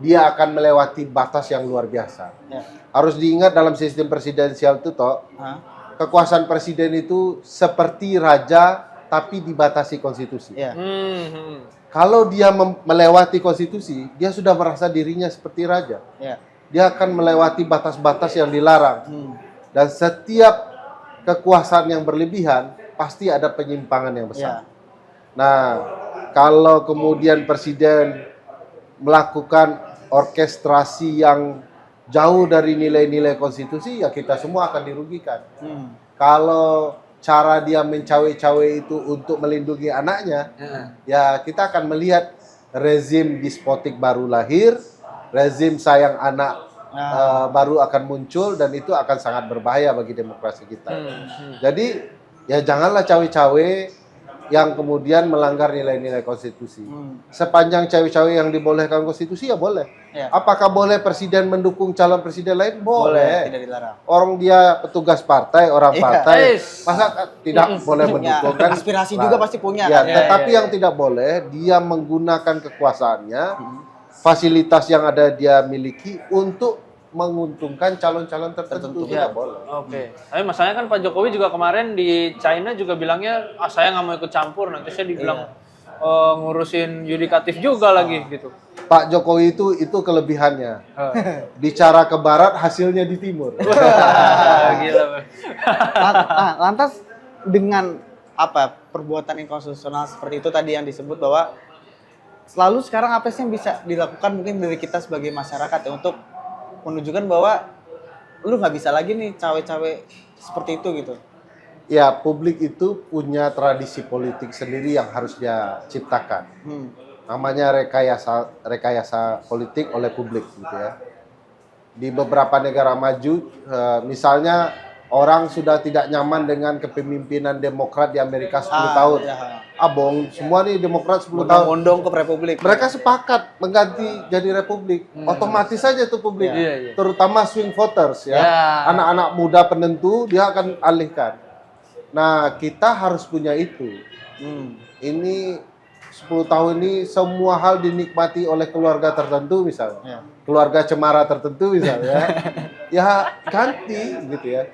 dia akan melewati batas yang luar biasa. Harus diingat dalam sistem presidensial itu toh, kekuasaan presiden itu seperti raja tapi dibatasi konstitusi. Kalau dia melewati konstitusi, dia sudah merasa dirinya seperti raja. Dia akan melewati batas-batas yang dilarang. Dan setiap kekuasaan yang berlebihan, pasti ada penyimpangan yang besar. Nah, kalau kemudian presiden melakukan orkestrasi yang jauh dari nilai-nilai konstitusi, ya kita semua akan dirugikan. Kalau cara dia mencawe-cawe itu untuk melindungi anaknya, ya kita akan melihat rezim despotik baru lahir, rezim sayang anak baru akan muncul, dan itu akan sangat berbahaya bagi demokrasi kita. Jadi ya janganlah cawe-cawe yang kemudian melanggar nilai-nilai konstitusi. Sepanjang cawe-cawe yang dibolehkan konstitusi ya boleh. Apakah boleh presiden mendukung calon presiden lain? Boleh. Tidak dilarang. Orang dia petugas partai, orang partai, masa tidak boleh mendukung kan? Aspirasi juga pasti punya. Tetapi yang tidak boleh, dia menggunakan kekuasaannya, fasilitas yang ada dia miliki untuk menguntungkan calon-calon tertentu. Tidak boleh. Tapi masalahnya kan Pak Jokowi juga kemarin di China juga bilangnya, saya nggak mau ikut campur, nanti saya dibilang ngurusin yudikatif juga lagi gitu. Pak Jokowi itu kelebihannya. Oh. Bicara ke barat, hasilnya di timur. Gila, Bang. Lantas dengan apa perbuatan inkonstitusional seperti itu tadi yang disebut bahwa selalu sekarang apa sih yang bisa dilakukan mungkin dari kita sebagai masyarakat ya untuk menunjukkan bahwa lu nggak bisa lagi nih cawe-cawe seperti itu gitu. Ya, publik itu punya tradisi politik sendiri yang harus dia ciptakan. Namanya rekayasa politik oleh publik gitu ya. Di beberapa negara maju, misalnya orang sudah tidak nyaman dengan kepemimpinan Demokrat di Amerika 10 tahun. Iya. Abong, semua nih Demokrat 10 tahun. Bondong ke Republik. Mereka sepakat mengganti jadi Republik. Otomatis saja itu publik. Iya. Terutama swing voters ya. Ya. Anak-anak muda penentu dia akan alihkan. Nah, kita harus punya itu. Ini 10 tahun ini semua hal dinikmati oleh keluarga tertentu misalnya. Ya. Keluarga cemara tertentu misalnya. Ya ganti gitu ya.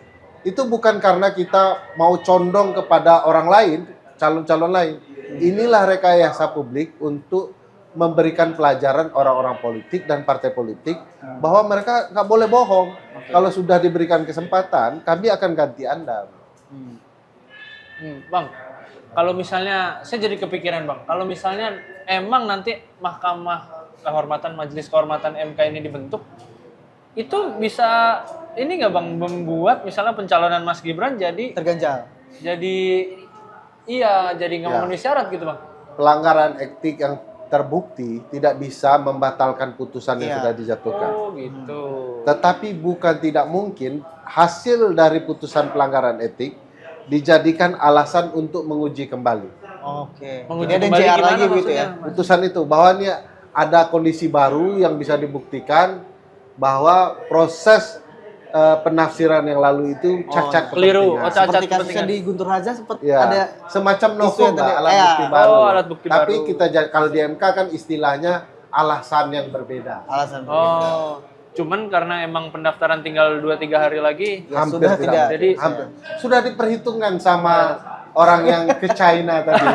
Itu bukan karena kita mau condong kepada orang lain, calon-calon lain. Inilah rekayasa publik untuk memberikan pelajaran orang-orang politik dan partai politik bahwa mereka nggak boleh bohong. Kalau sudah diberikan kesempatan, kami akan ganti Anda. Bang, kalau misalnya saya jadi kepikiran Bang, kalau misalnya emang nanti Mahkamah Kehormatan Majelis Kehormatan MK ini dibentuk, itu bisa ini nggak Bang membuat misalnya pencalonan Mas Gibran jadi Terganjal. jadi nggak memenuhi syarat gitu Bang? Pelanggaran etik yang terbukti tidak bisa membatalkan putusan yang Iya. sudah dijatuhkan. Oh gitu. Tetapi bukan tidak mungkin hasil dari putusan pelanggaran etik dijadikan alasan untuk menguji kembali. Oke. Menguji Jadi ada kembali JR gimana lagi gitu maksudnya, ya. Mas? Putusan itu bahwa ini ada kondisi baru yang bisa dibuktikan bahwa proses penafsiran yang lalu itu cacat keliru. kepentingan. Oh, cacat Seperti kasusnya kepentingan. di Guntur Raja sempat Ya, ada semacam isu novum yang tadi. lah, alat Ya. bukti baru. Oh, alat bukti Tapi baru. kita kalau di MK kan istilahnya alasan yang berbeda. alasan. Oh, cuman karena emang pendaftaran tinggal 2-3 hari lagi, Ya, Hampir sudah tidak. Jadi hampir. Sudah diperhitungkan sama orang yang ke China tadi.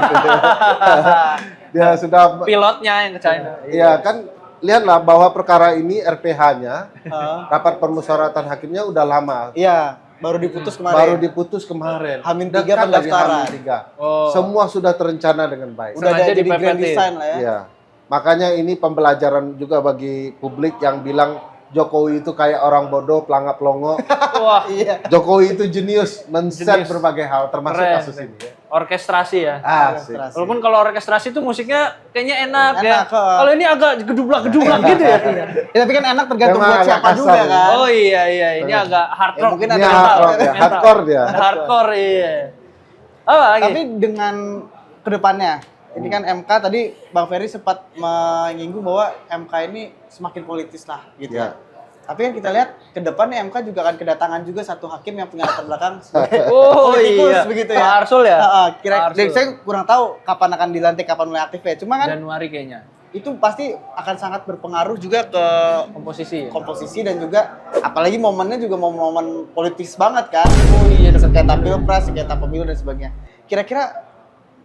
Dia sudah pilotnya yang ke China. Iya kan, lihatlah bahwa perkara ini RPH-nya Heeh. rapat permusyawaratan hakimnya udah lama. Iya, baru diputus kemarin. Baru diputus kemarin. Hamin Dekat 3 lagi pendaftaran. Hamin 3. Oh. Semua sudah terencana dengan baik. Udah Sengaja ada jadi grand dipepetin. design lah ya. Iya. Makanya ini pembelajaran juga bagi publik yang bilang Jokowi itu kayak orang bodoh, pelangap-pelongo. Wah, Iya. Jokowi itu jenius, men-set Jenius. berbagai hal, termasuk Keren. kasus ini. Ya. orkestrasi ya. Asik. Orkestrasi. Walaupun kalau orkestrasi itu musiknya kayaknya enak ya. Enak, kok. Kalau ini agak gedublak-gedublak gitu ya. Ya, tapi kan enak tergantung Memang buat agak siapa kasar juga ya. kan. Oh iya ini agak hard Ya, rock. mungkin Ini ada hard rock ya, mental. hardcore dia. Hardcore iya. Apa lagi? Tapi dengan kedepannya, ini kan MK tadi Bang Ferry sempat menyinggung bahwa MK ini semakin politis lah gitu Ya. ya. Tapi kan kita lihat ke depannya MK juga akan kedatangan juga satu hakim yang punya latar belakang sebagai Oh politikus iya, begitu Pak ya. Arsul ya? Heeh, Pak Arsul. saya kurang tahu kapan akan dilantik, kapan mulai aktif ya. Cuma kan Januari kayaknya. itu pasti akan sangat berpengaruh juga ke Komposisi. komposisi dan juga apalagi momennya juga momen-momen politis banget kan. Oh iya, sengketa pilpres, sengketa pemilu dan sebagainya. Kira-kira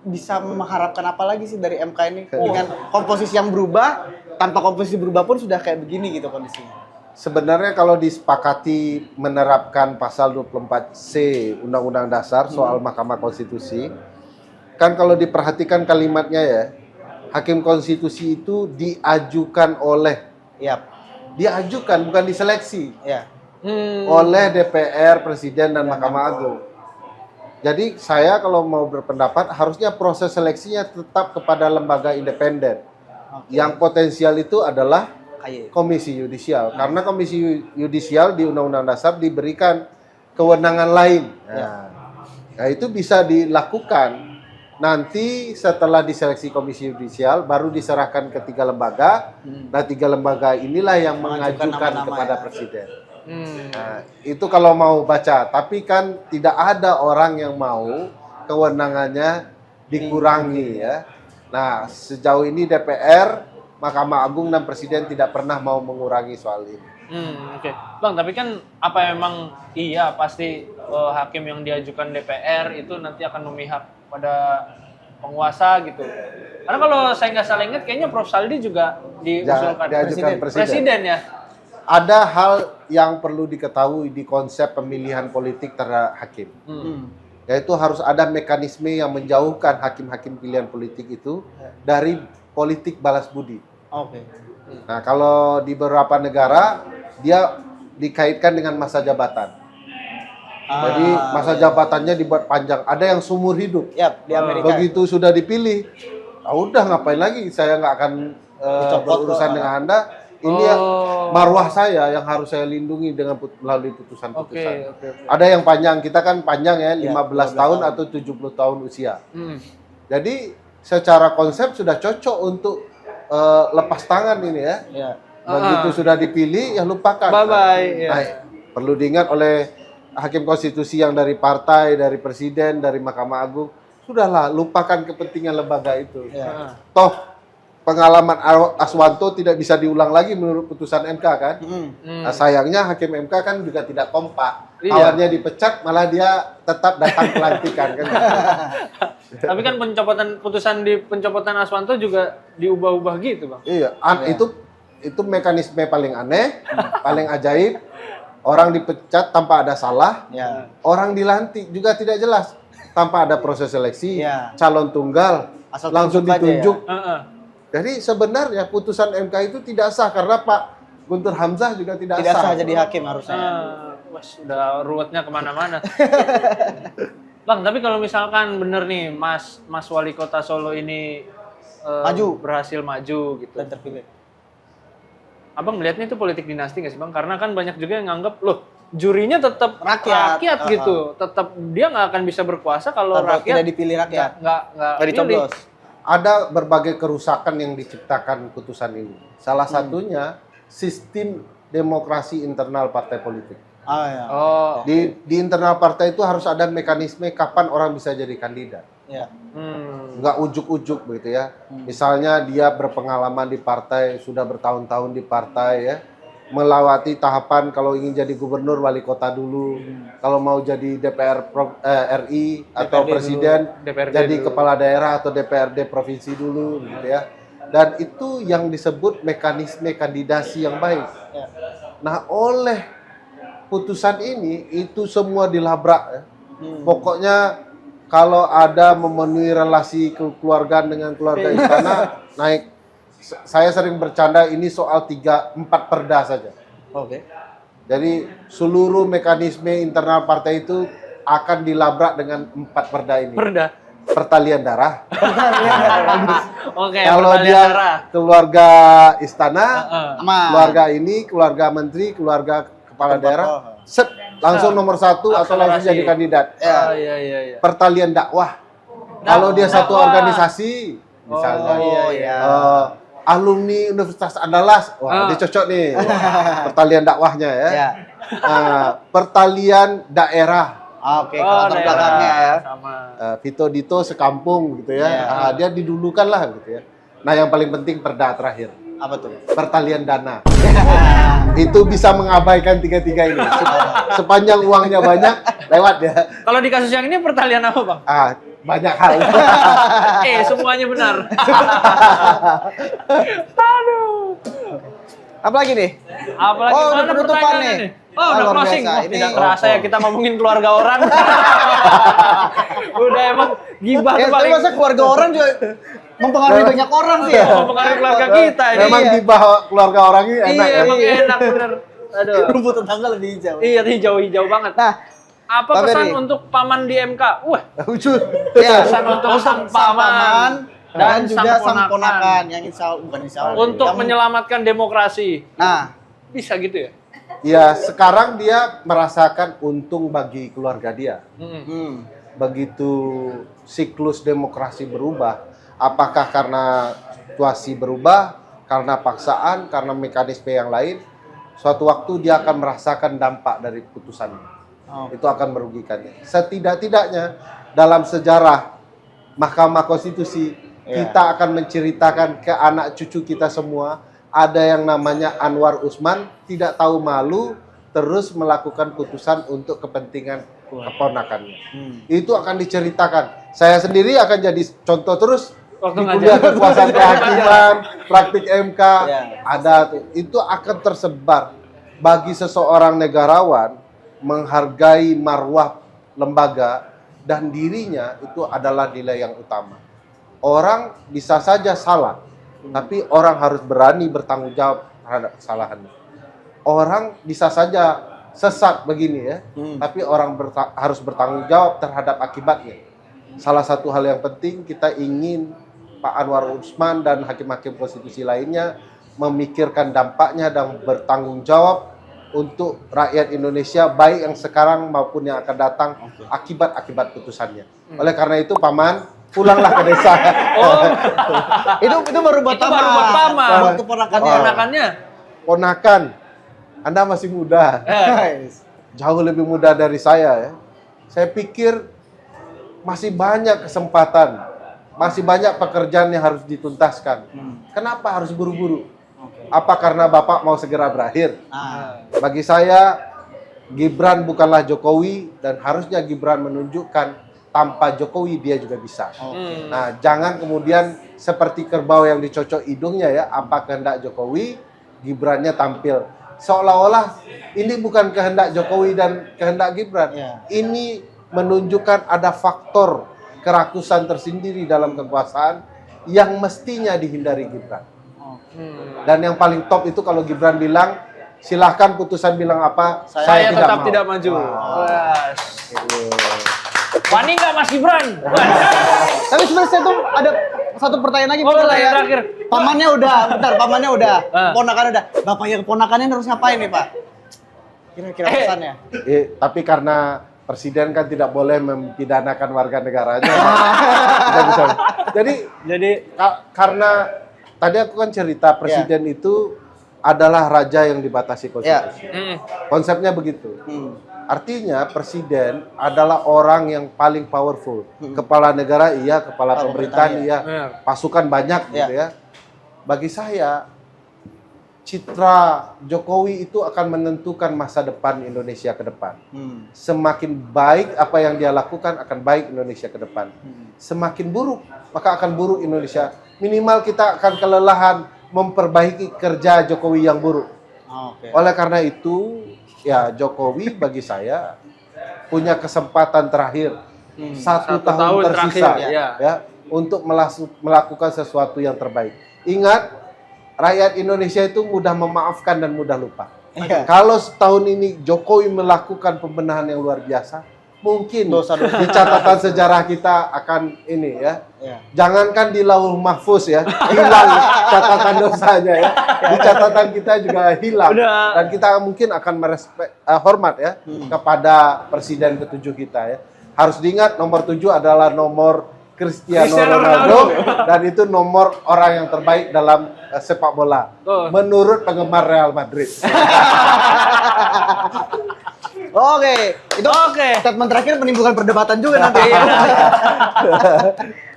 bisa mengharapkan apa lagi sih dari MK ini dengan komposisi yang berubah, tanpa komposisi berubah pun sudah kayak begini gitu kondisinya. Sebenarnya kalau disepakati menerapkan pasal 24C Undang-Undang Dasar soal Mahkamah Konstitusi, kan kalau diperhatikan kalimatnya ya, Hakim Konstitusi itu diajukan oleh, Iya, diajukan bukan diseleksi, ya. oleh DPR, Presiden, dan Mahkamah Agung. Jadi saya kalau mau berpendapat harusnya proses seleksinya tetap kepada lembaga independen. Yang potensial itu adalah Kayak Komisi Yudisial, karena Komisi Yudisial di Undang-Undang Dasar diberikan kewenangan lain. Nah, itu bisa dilakukan. Nanti setelah diseleksi Komisi Yudisial, baru diserahkan ke 3 lembaga. Nah, 3 lembaga inilah yang Mengajukan mengajukan nama-nama kepada ya. Presiden. Hmm. Nah, itu kalau mau baca. Tapi kan tidak ada orang yang mau kewenangannya dikurangi ya. Nah, sejauh ini DPR, Mahkamah Agung dan Presiden tidak pernah mau mengurangi soal ini. Oke. Bang, tapi kan apa memang iya pasti hakim yang diajukan DPR itu nanti akan memihak pada penguasa gitu. Karena kalau saya nggak salah ingat, kayaknya Prof. Saldi juga diusulkan diajukan presiden ya. Ada hal yang perlu diketahui di konsep pemilihan politik terhadap hakim. Yaitu harus ada mekanisme yang menjauhkan hakim-hakim pilihan politik itu dari politik balas budi. Oke. Nah, kalau di beberapa negara dia dikaitkan dengan masa jabatan. Jadi masa jabatannya dibuat panjang. Ada yang seumur hidup. Yap, di Amerika. Begitu sudah dipilih, udah ngapain lagi? Saya nggak akan berurusan dengan Anda. Ini yang marwah saya yang harus saya lindungi dengan melalui putusan-putusan. Oke. Ada yang panjang, kita kan panjang ya, 15 tahun atau 70 tahun usia. Jadi secara konsep sudah cocok untuk lepas tangan ini ya. Ya. Begitu sudah dipilih, ya lupakan. Bye-bye. Nah, perlu diingat oleh hakim konstitusi yang dari partai, dari presiden, dari Mahkamah Agung, sudahlah lupakan kepentingan lembaga itu. Ya. Toh pengalaman Aswanto tidak bisa diulang lagi menurut putusan MK kan. Nah, sayangnya hakim MK kan juga tidak kompak. Iya. Awalnya dipecat, malah dia tetap datang pelantikan kan. Tapi kan putusan di pencopotan Aswanto juga diubah-ubah gitu, Bang. Iya, itu mekanisme paling aneh, paling ajaib. Orang dipecat tanpa ada salah, Ya. orang dilantik juga tidak jelas tanpa ada proses seleksi, Ya. calon tunggal Asal langsung tunjuk aja ditunjuk. Heeh. Jadi sebenarnya putusan MK itu tidak sah karena Pak Guntur Hamzah juga tidak Tidak sah. sah jadi hakim harusnya. Wah, udah ruwetnya kemana-mana. Bang, tapi kalau misalkan bener nih, Mas Wali Kota Solo ini berhasil maju gitu. Dan terpilih. Abang melihatnya itu politik dinasti nggak sih, Bang? Karena kan banyak juga yang nganggap, loh, jurinya tetap Rakyat. gitu. Tetap dia nggak akan bisa berkuasa kalau Kalau rakyat tidak dipilih rakyat. nggak Nggak pilih. dicoblos. Ada berbagai kerusakan yang diciptakan putusan ini. Salah satunya sistem demokrasi internal partai politik. Ya. Oh, Di internal partai itu harus ada mekanisme kapan orang bisa jadi kandidat. Ya. Nggak ujuk-ujuk begitu ya. Misalnya dia berpengalaman di partai, sudah bertahun-tahun di partai ya. Melewati tahapan kalau ingin jadi gubernur, wali kota dulu. Kalau mau jadi DPR RI atau DPRD presiden, DPRD jadi dulu. kepala daerah atau DPRD provinsi dulu gitu ya. Dan itu yang disebut mekanisme kandidasi yang baik. Ya. Nah, oleh putusan ini itu semua dilabrak ya. Pokoknya kalau ada memenuhi relasi kekeluargaan dengan keluarga istana naik. Saya sering bercanda ini soal 3-4 perda saja. Oke. Jadi seluruh mekanisme internal partai itu akan dilabrak dengan 4 perda ini. perda. Pertalian darah. Oke, Kalau pertalian dia darah. keluarga istana, Aman. keluarga ini, keluarga menteri, keluarga kepala daerah, set langsung nomor 1 atau langsung Akselerasi. jadi kandidat. Oh, iya. Pertalian dakwah. Kalau dia satu dakwah. organisasi, misalnya Oh, iya. alumni Universitas Andalas, wah dia cocok nih. Wah, pertalian dakwahnya ya. Ya. Pertalian daerah. Oke, kalau latar daerah. belakangnya ya. Sama. Vito Dito sekampung gitu ya. Ya. Dia didulukan lah gitu ya. Nah yang paling penting perda terakhir, Apa tuh? pertalian dana. Itu bisa mengabaikan tiga-tiga ini. Sepanjang uangnya banyak, lewat ya. Kalau di kasus yang ini pertalian apa, Bang? Banyak hal. Semuanya benar. Apa lagi nih? Apalagi Oh, udah mana penutupan pertanyaannya nih. Oh, udah Luar closing. biasa. Oh, Ini- tidak terasa ya kita ngomongin keluarga orang. Udah emang gibah Ya, tuh tapi paling masa keluarga orang juga mempengaruhi banyak orang sih ya. mempengaruhi keluarga kita ini. Memang gibah keluarga orang ini enak Iya, ya. emang enak bener. Aduh. Rumput tetangga lebih hijau. Iya, hijau-hijau banget. Nah, Apa Pak pesan Ferry. untuk paman di MK? Wah, Lucu. ya, pesan untuk sang paman dan juga sang ponakan. ponakan yang bukan insya Allah. Untuk Yang- menyelamatkan demokrasi. Nah, Bisa gitu ya? Ya, sekarang dia merasakan untung bagi keluarga dia. Begitu siklus demokrasi berubah, apakah karena situasi berubah, karena paksaan, karena mekanisme yang lain, suatu waktu dia akan merasakan dampak dari putusan ini. Itu akan merugikannya. Setidak-tidaknya dalam sejarah Mahkamah Konstitusi, kita akan menceritakan ke anak cucu kita semua, ada yang namanya Anwar Usman, tidak tahu malu, terus melakukan putusan untuk kepentingan keponakannya. Itu akan diceritakan. Saya sendiri akan jadi contoh terus Waktu di kuliah ngajar. kekuasaan kehakiman, praktik MK, Ya. ada tuh. Itu akan tersebar bagi seseorang negarawan menghargai marwah lembaga dan dirinya itu adalah nilai yang utama. Orang bisa saja salah, tapi orang harus berani bertanggung jawab terhadap kesalahannya. Orang bisa saja sesat begini ya, tapi orang harus bertanggung jawab terhadap akibatnya. Salah satu hal yang penting kita ingin Pak Anwar Usman dan hakim-hakim konstitusi lainnya memikirkan dampaknya dan bertanggung jawab untuk rakyat Indonesia baik yang sekarang maupun yang akan datang akibat-akibat putusannya. Oleh karena itu Paman, pulanglah ke desa. Itu baru buat Itu baru buat Paman. Buat keponakannya. Ponakannya. Ponakan, Anda masih muda. Guys. Jauh lebih muda dari saya ya. Saya pikir masih banyak kesempatan, masih banyak pekerjaan yang harus dituntaskan. Kenapa harus buru-buru? Apa karena Bapak mau segera berakhir? Bagi saya, Gibran bukanlah Jokowi dan harusnya Gibran menunjukkan tanpa Jokowi dia juga bisa. Nah, jangan kemudian seperti kerbau yang dicocok hidungnya ya, apa kehendak Jokowi, Gibrannya tampil. Seolah-olah ini bukan kehendak Jokowi dan kehendak Gibran. Ini menunjukkan ada faktor kerakusan tersendiri dalam kekuasaan yang mestinya dihindari Gibran. Dan yang paling top itu kalau Gibran bilang, silahkan putusan bilang apa, Saya tetap mau. tidak maju. Wah. Wes. Gitu. Wani nggak Mas Gibran? Tapi sebenarnya saya tuh ada satu pertanyaan lagi. Oh, betul lah pertanyaan terakhir. Pamannya udah, bentar, pamannya udah, Ah. ponakannya udah. Bapaknya keponakannya harus ngapain nih, Pak? Kira-kira pesannya. Tapi karena presiden kan tidak boleh mempidanakan warga negaranya. Tidak bisa. Jadi karena tadi aku kan cerita presiden itu adalah raja yang dibatasi konstitusi. Konsepnya begitu. Artinya presiden adalah orang yang paling powerful. Kepala negara iya, kepala pemerintahan iya, pasukan banyak gitu ya. Bagi saya, citra Jokowi itu akan menentukan masa depan Indonesia ke depan. Semakin baik apa yang dia lakukan, akan baik Indonesia ke depan. Semakin buruk, maka akan buruk Indonesia. Minimal kita akan kelelahan memperbaiki kerja Jokowi yang buruk. Oleh karena itu, ya Jokowi bagi saya punya kesempatan terakhir. Satu tahun tersisa terakhir, ya, untuk melakukan sesuatu yang terbaik. Ingat, rakyat Indonesia itu mudah memaafkan dan mudah lupa. Kalau setahun ini Jokowi melakukan pembenahan yang luar biasa, mungkin di catatan sejarah kita akan ini ya. Jangankan di Lauhul Mahfuz ya, hilang catatan dosanya ya. Di catatan kita juga hilang. Dan kita mungkin akan hormat ya kepada presiden ke-7 kita ya. Harus diingat nomor 7 adalah nomor Cristiano Ronaldo dan itu nomor orang yang terbaik dalam sepak bola menurut penggemar Real Madrid. Oke, itu statement terakhir menimbulkan perdebatan juga nanti.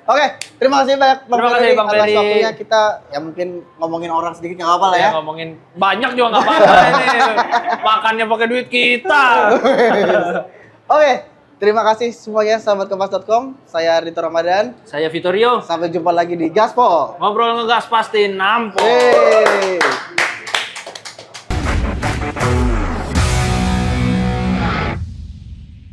Oke, terima kasih banyak Bang Terima kasih, Ferry Bang atas Ferry. waktunya. Kita ya mungkin ngomongin orang sedikit nggak apa-apa lah ya. Ngomongin banyak juga nggak apa-apa ini. Makannya pakai duit kita. Oke, terima kasih semuanya sahabat kompas.com. Saya Ardhito Ramadan. Saya Vittorio. Sampai jumpa lagi di Gaspol. Ngobrol ngegas pasti nampol. Yeay.